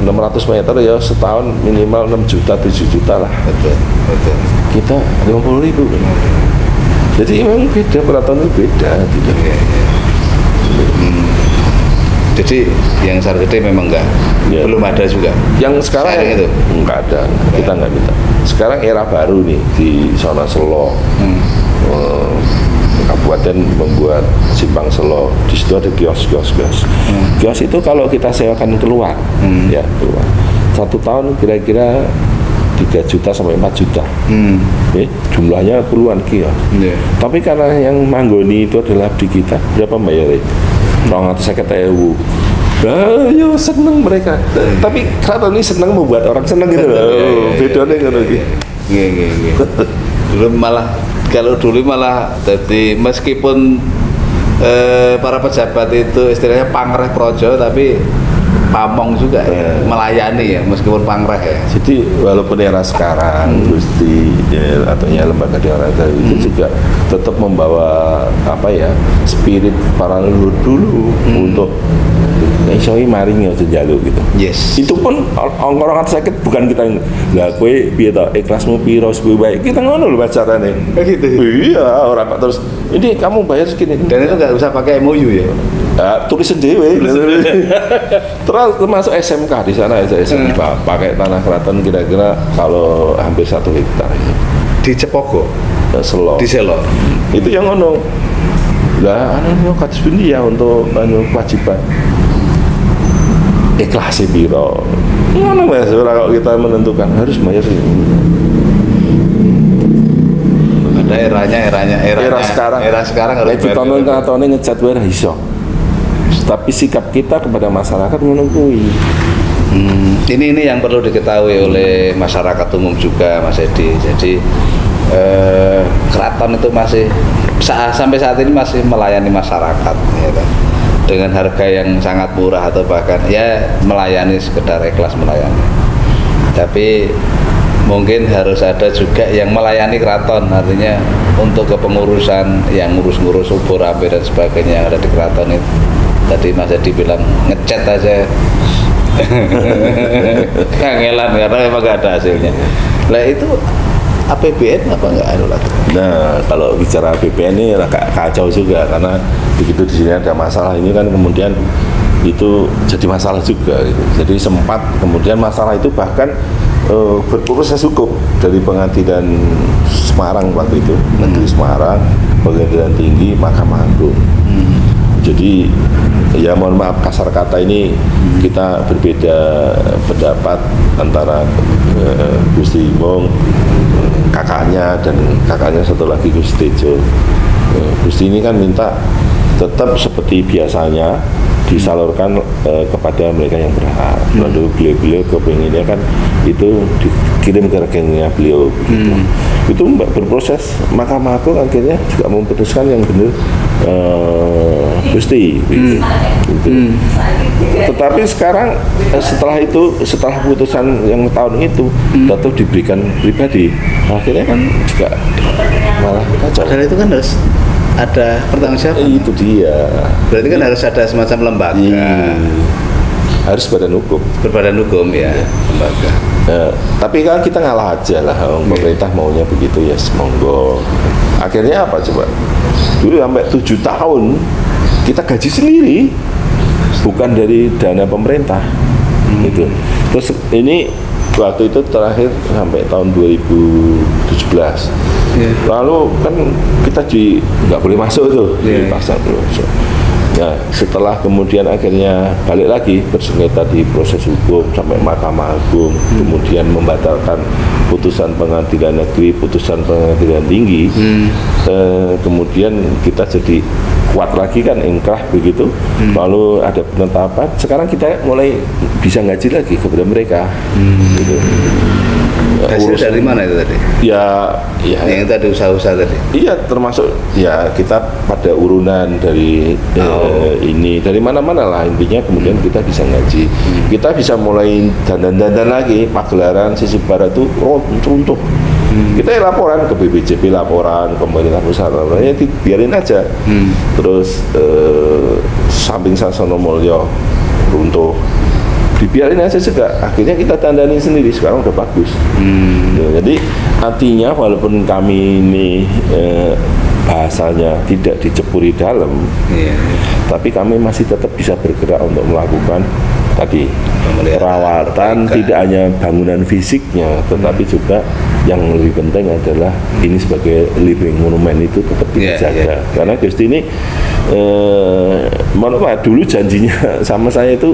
S1: 600 meter ya setahun minimal 6 juta 7 juta lah.
S3: Betul.
S1: Kita 50.000 kan. Jadi memang beda, keraton itu beda gitu.
S3: Jadi yang Sargede memang belum ada juga.
S1: Yang sekarang
S3: itu
S1: enggak ada, kita enggak minta. Sekarang era baru nih di Sono Selo, kabupaten membuat Simpang Selo. Di situ ada kios. Kios itu kalau kita sewakan keluar, ya keluar. 1 tahun kira-kira 3 juta sampai 4 juta. Jumlahnya puluhan kios. Tapi karena yang manggoni itu adalah abdi kita, berapa bayarnya? 250.000. Ya seneng mereka. Tapi keraton ini seneng membuat orang seneng gitu loh. Bedanya ngono iki.
S3: Nggih. Dulu malah jadi meskipun para pejabat itu istilahnya pangreh projo tapi pamong juga ya, melayani ya meskipun pangreh ya.
S1: Jadi walaupun era sekarang Gusti atau lembaga Dewan Adat itu juga tetap membawa spirit para leluhur dulu untuk isoi maring aja njaluk gitu. Itu pun orang sakit bukan kita lah kowe piye to ikhlasmu piro suwe bae. Kita ngono lho pacarane.
S3: Gitu.
S1: Iya, orang terus ini kamu bayar segini.
S3: Dan itu enggak usah pakai MOU ya.
S1: Tulis sendiri. Terus termasuk SMK di sana SMK pakai tanah keraton kira-kira kalau hampir 1 hektar
S3: di Cepogo,
S1: Selo.
S3: Di Selo.
S1: Itu yang ngono. Lah anu kados pundi ya untuk kewajiban ikhlas piro. Ngono Mas, ora kok kita menentukan harus bayar ini. Era sekarang harus ditonton keratone ngecat wae iso. Tapi sikap kita kepada masyarakat ngono kuwi.
S3: Ini yang perlu diketahui oleh masyarakat umum juga Mas Edi. Jadi keraton itu masih sampai saat ini masih melayani masyarakat ya, dengan harga yang sangat murah atau bahkan ya melayani sekedar ikhlas melayani. Tapi mungkin harus ada juga yang melayani keraton, artinya untuk kepengurusan yang ngurus-ngurus ubur ampir dan sebagainya yang ada di keraton itu. Tadi Mas Edi bilang ngecat aja kangelan karena memang gak ada hasilnya. Lah itu APBN apa enggak anu lagi?
S1: Nah, kalau bicara APBN ini agak kacau juga karena begitu di sini ada masalah ini kan kemudian itu jadi masalah juga gitu. Jadi sempat kemudian masalah itu bahkan berproses hukum dari pengadilan Semarang waktu itu, negeri Semarang, pengadilan tinggi, Mahkamah Agung. Jadi ya mohon maaf kasar kata ini kita berbeda pendapat antara Gusti Imong, kakaknya dan kakaknya satu lagi Gusti Tejo. Gusti ini kan minta tetap seperti biasanya disalurkan kepada mereka yang berhak. Lalu beliau kepinginnya kan itu dikirim ke rekeningnya beliau. Itu berproses Mahkamah Agung akhirnya juga memutuskan yang benar Gusti. Gitu. Tetapi sekarang setelah putusan yang tahun itu tetap diberikan pribadi. Akhirnya kan juga malah kacau.
S3: Padahal itu kan harus ada pertanggungjawaban.
S1: Itu dia.
S3: Berarti kan harus ada semacam lembaga.
S1: Harus badan hukum.
S3: Berbadan hukum ya, lembaga.
S1: Tapi kan kita ngalah aja lah. Pemerintah maunya begitu ya, monggo. Akhirnya apa coba? Dulu sampai 7 tahun kita gaji sendiri, bukan dari dana pemerintah. Gitu. Terus ini waktu itu terakhir sampai tahun 2017. Lalu kan kita nggak boleh masuk tuh di pasar dulu. Ya, setelah kemudian akhirnya balik lagi bersengketa di proses hukum sampai Mahkamah Agung, kemudian membatalkan putusan pengadilan negeri, putusan pengadilan tinggi, kemudian kita jadi kuat lagi kan, ingkrah begitu, lalu ada penetapan, sekarang kita mulai bisa ngaji lagi kepada mereka. Gitu.
S3: Hasil dari mana itu tadi?
S1: Ya
S3: yang tadi usaha-usaha tadi.
S1: Iya, termasuk ya kita pada urunan dari ini dari mana-mana lah intinya, kemudian kita bisa ngaji. Kita bisa mulai dandan-dandan lagi, pagelaran sisi barat itu runtuh. Kita laporan ke BPJP, laporan pemerintah pusat, ya biarin aja. Terus samping Sasono Mulyo runtuh, dibiarin aja juga, akhirnya kita tandani sendiri, sekarang udah bagus. Jadi artinya walaupun kami ini bahasanya tidak dicepuri dalam, tapi kami masih tetap bisa bergerak untuk melakukan tadi perawatan, tidak hanya bangunan fisiknya, tetapi juga yang lebih penting adalah ini sebagai living monument itu tetap kita jaga. Karena Gusti ini dulu janjinya sama saya itu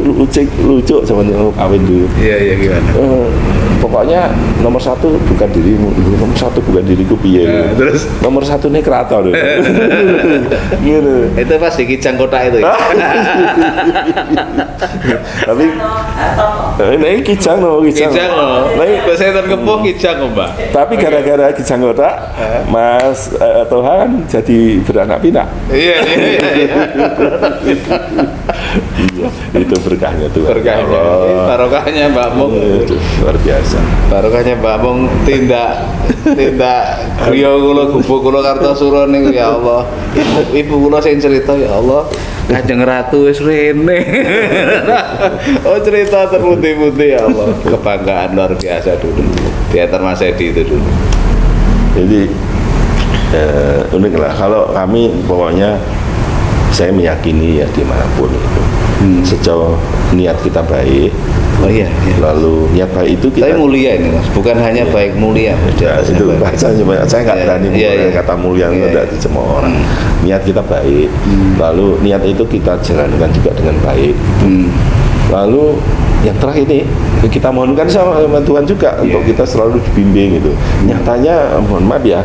S1: lucu sama kawin dulu.
S3: Iya gimana?
S1: Pokoknya nomor 1 bukan dirimu, nomor 1 bukan diriku piye.
S3: Terus
S1: nomor 1 ini keraton. Gitu.
S3: Itu pas di Kijang Kotak itu ya.
S1: Tapi ini Kijang loh.
S3: Saya terkepuh Kijang Mbak.
S1: Tapi gara-gara Kijang Kotak, Mas Tohan jadi beranak pinak.
S3: Iya.
S1: Itu berkahnya tuh.
S3: Berkahnya. Barokahnya Mbak Mung.
S1: Luar biasa.
S3: Barokahnya Mbak Mung tindak griya kula gubuk kula Kartosuro niku ya Allah. Ibu kula sing cerita ya Allah. Kanjeng Ratu wis rene. Oh cerita terputih-putih ya Allah. Kebanggaan luar biasa dulu. Teater Mas Edi itu dulu.
S1: Jadi unik lah. Kalau kami pokoknya saya meyakini ya dimanapun itu sejauh niat kita baik.
S3: Oh iya.
S1: Lalu niat baik itu kita.
S3: Tapi mulia ini Mas, bukan hanya baik mulia.
S1: Ya, itu bahasanya saya nggak berani menggunakan kata mulia tidak semua orang. Niat kita baik, lalu niat itu kita jalankan juga dengan baik. Lalu yang terakhir ini kita mohonkan sama Tuhan juga untuk kita selalu dibimbing gitu. Nyatanya mohon maaf ya,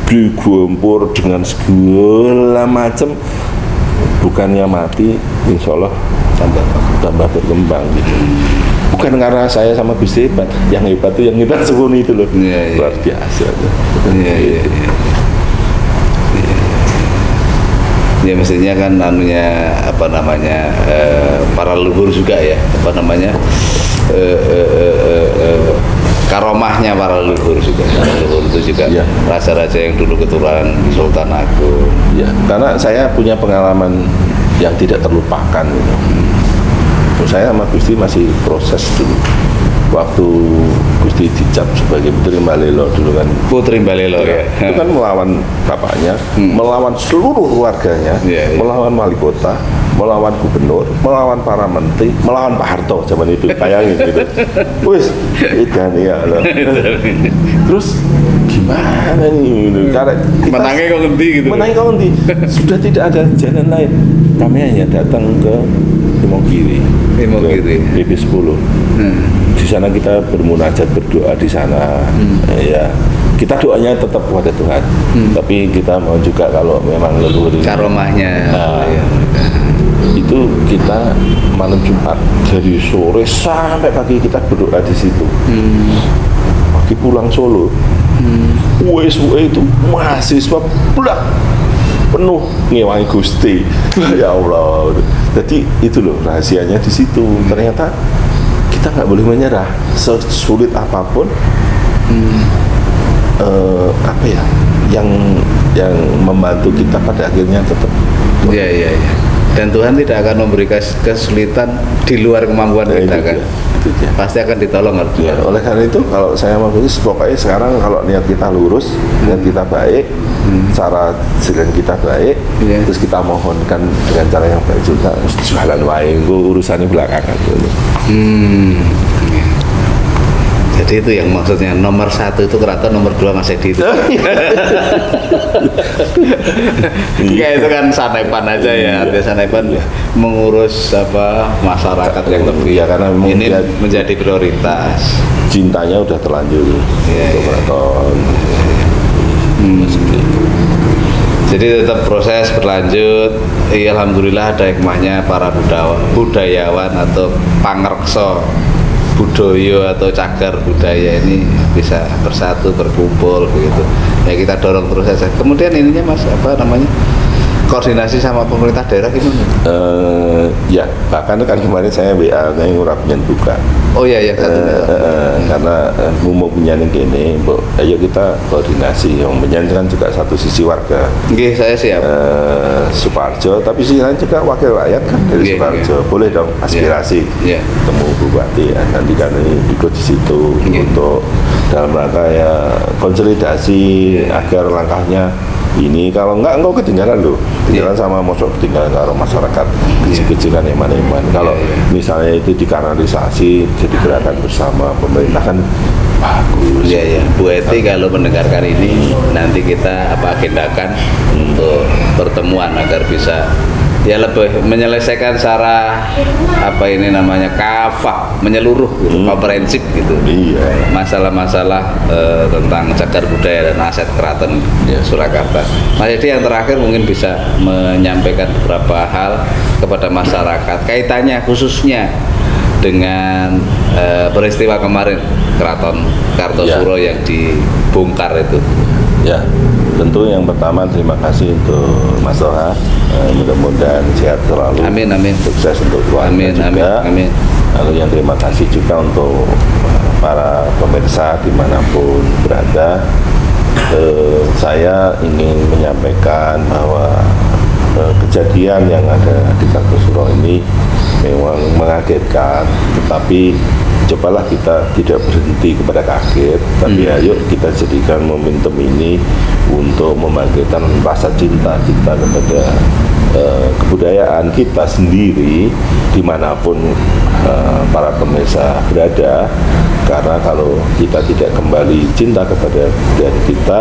S1: digempur dengan segala macam, bukannya mati, insya Allah tambah berkembang gitu. Bukan karena saya sama Gusti hebat, yang hebat itu yang kita sembunyi itu loh. Luar biasa.
S3: Ya mestinya kan anunya apa namanya para leluhur juga ya, apa namanya karomahnya para leluhur juga. Leluhur itu juga
S1: Ya.
S3: raja-raja yang dulu keturunan Sultan Agung.
S1: Ya, karena saya punya pengalaman yang tidak terlupakan gitu. Saya sama Gusti masih proses dulu. Waktu Gusti dicap sebagai Putri Mbalelo dulu kan.
S3: Putri Mbalelo ya.
S1: Itu kan melawan bapaknya, melawan seluruh keluarganya,
S3: Ya, ya.
S1: melawan wali kota, melawan gubernur, melawan para menteri, melawan Pak Harto zaman itu. Bayangin gitu. Wis, ikan ya loh. Terus gimana nih? Gitu. Karena kita-
S3: Menangnya kok ngendi gitu.
S1: Menangnya kok ngendi? Sudah tidak ada jalan lain. Kami hanya datang ke Imogiri.
S3: Imogiri.
S1: BP10. Di sana kita bermunajat, berdoa di sana. Ya, kita doanya tetap kepada Tuhan. Tapi kita mau juga kalau memang leluhur ini,
S3: Karomahnya.
S1: Nah.
S3: Ya.
S1: itu kita malam Jumat dari sore sampai pagi kita berdoa di situ. Pagi pulang Solo, USUE itu mahasiswa pulang penuh ngewangi Gusti. Ya Allah. Jadi itu loh rahasianya di situ. Ternyata kita nggak boleh menyerah sesulit apapun. Apa ya? Yang membantu kita pada akhirnya tetap.
S3: Iya, iya, iya. Dan Tuhan tidak akan memberi kesulitan di luar kemampuan
S1: Ya,
S3: kita
S1: itu
S3: kan.
S1: dia, itu dia.
S3: Pasti akan ditolong oleh
S1: Ya,
S3: Tuhan.
S1: oleh karena itu kalau saya mau tulis pokoknya sekarang kalau niat kita lurus, niat kita baik, cara jalan kita baik,
S3: Iya.
S1: terus kita mohonkan dengan cara yang baik juga, jualan wae, gue urusannya belakangan dulu.
S3: Jadi itu yang maksudnya nomor 1 itu keraton, nomor 2 Mas Edi itu. Ya itu kan sanepan aja ya, artinya sanepan mengurus apa masyarakat yang lebih.
S1: Ya, karena memang
S3: ini
S1: dia-
S3: menjadi prioritas.
S1: Cintanya udah terlanjur
S3: Iya,
S1: untuk
S3: iya.
S1: keraton. Seperti itu.
S3: Jadi tetap proses berlanjut. Iya, alhamdulillah ada hikmahnya para budayawan atau pangreksa budaya atau cagar budaya ini bisa bersatu, berkumpul begitu. Ya kita dorong terus saja. Kemudian ininya Mas apa namanya? Koordinasi sama pemerintah daerah gimana?
S1: Ya, bahkan kan kemarin saya WA yang ora penyen buka.
S3: Oh iya ya
S1: Karena mau punya gini, Mbok, ayo kita koordinasi. Yang menyanyikan juga satu sisi warga
S3: Nggih, saya siap.
S1: Suparjo, tapi sisi lain juga wakil rakyat kan dari
S3: Iya,
S1: Suparjo.
S3: iya.
S1: Boleh dong aspirasi.
S3: Iya.
S1: Ketemu Bupati, nanti kan ini ikut di situ
S3: Iya.
S1: untuk dalam rangka ya konsolidasi agar langkahnya ini, kalau enggak engkau ketinggalan loh, ketinggalan sama mosok ketinggalan karo masyarakat kecil-kecilan eman-eman. Kalau misalnya itu dikanalisasi jadi gerakan bersama pemerintah kan bagus.
S3: Iya ya, Bu Eti kalau mendengarkan ini nanti kita agendakan untuk pertemuan agar bisa ya lebih menyelesaikan secara apa ini namanya kafah, menyeluruh gitu, komprehensif gitu.
S1: Iya.
S3: Masalah-masalah tentang cagar budaya dan aset keraton Surakarta. Mas Edi yang terakhir mungkin bisa menyampaikan beberapa hal kepada masyarakat kaitannya khususnya dengan peristiwa kemarin Keraton Kartosuro yang dibongkar itu.
S1: Ya, tentu yang pertama terima kasih untuk Mas Toha. Mudah-mudahan sehat selalu.
S3: Amin, amin.
S1: Sukses untuk keluarga
S3: Amin,
S1: juga.
S3: amin, amin.
S1: Lalu yang terima kasih juga untuk para pemirsa dimanapun berada. Saya ingin menyampaikan bahwa kejadian yang ada di Kartosuro ini memang mengagetkan, tetapi cobalah kita tidak berhenti kepada kaget, tapi ayo kita jadikan momentum ini untuk membangkitkan rasa cinta kita kepada kebudayaan kita sendiri dimanapun para pemirsa berada. Karena kalau kita tidak kembali cinta kepada kebudayaan kita,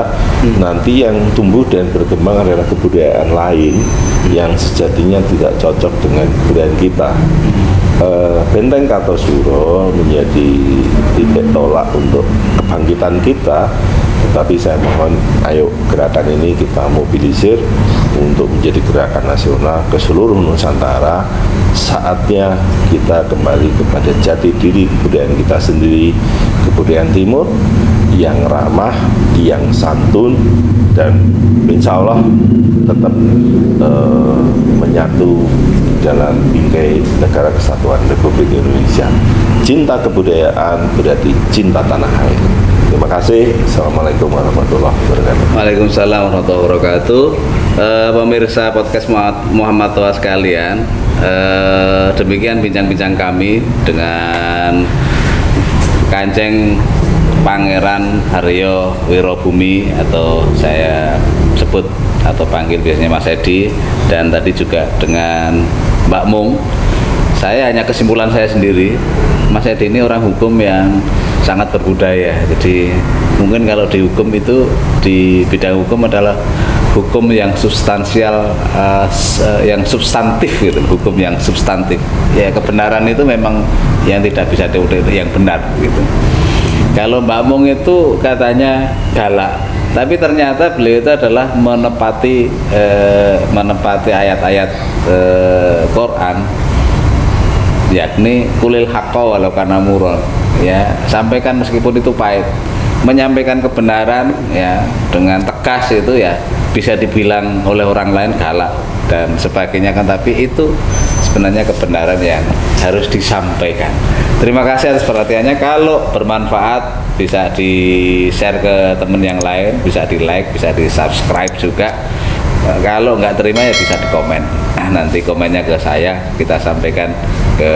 S1: nanti yang tumbuh dan berkembang adalah kebudayaan lain yang sejatinya tidak cocok dengan kebudayaan kita. Benteng Kartosuro menjadi titik tolak untuk kebangkitan kita, tetapi saya mohon ayo gerakan ini kita mobilisir untuk menjadi gerakan nasional ke seluruh Nusantara. Saatnya kita kembali kepada jati diri kebudayaan kita sendiri, kebudayaan timur yang ramah, yang santun, dan insya Allah tetap menyatu dalam bingkai Negara Kesatuan Republik Indonesia. Cinta kebudayaan berarti cinta tanah air. Terima kasih. Assalamualaikum warahmatullahi wabarakatuh.
S3: Waalaikumsalam warahmatullahi wabarakatuh. Pemirsa podcast Muhammad Toha sekalian, demikian bincang-bincang kami dengan Kanjeng Pangeran Haryo Wirobumi, atau saya sebut atau panggil biasanya Mas Edi, dan tadi juga dengan Mbak Mung. Saya hanya kesimpulan saya sendiri, Mas Edi ini orang hukum yang sangat berbudaya. Jadi mungkin kalau di hukum itu, di bidang hukum adalah hukum yang substansial, yang substantif gitu, hukum yang substantif. Ya, kebenaran itu memang yang tidak bisa diukur, yang benar gitu. Kalau Mbak Mung itu katanya galak, tapi ternyata beliau itu adalah menepati ayat-ayat Quran, yakni kulil haqqo walau kana murran, ya, sampaikan meskipun itu pahit. Menyampaikan kebenaran ya dengan tegas itu ya bisa dibilang oleh orang lain galak dan sebagainya kan, tapi itu sebenarnya kebenaran yang harus disampaikan. Terima kasih atas perhatiannya. Kalau bermanfaat bisa di-share ke teman yang lain, bisa di-like, bisa di-subscribe juga. Kalau nggak terima ya bisa di-komen. Nah, nanti komennya ke saya, kita sampaikan ke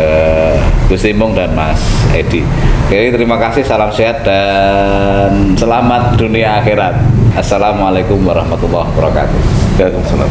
S3: Gus Timung dan Mas Edi. Oke, terima kasih, salam sehat dan selamat dunia akhirat. Assalamualaikum warahmatullahi wabarakatuh.
S1: Waalaikumsalam.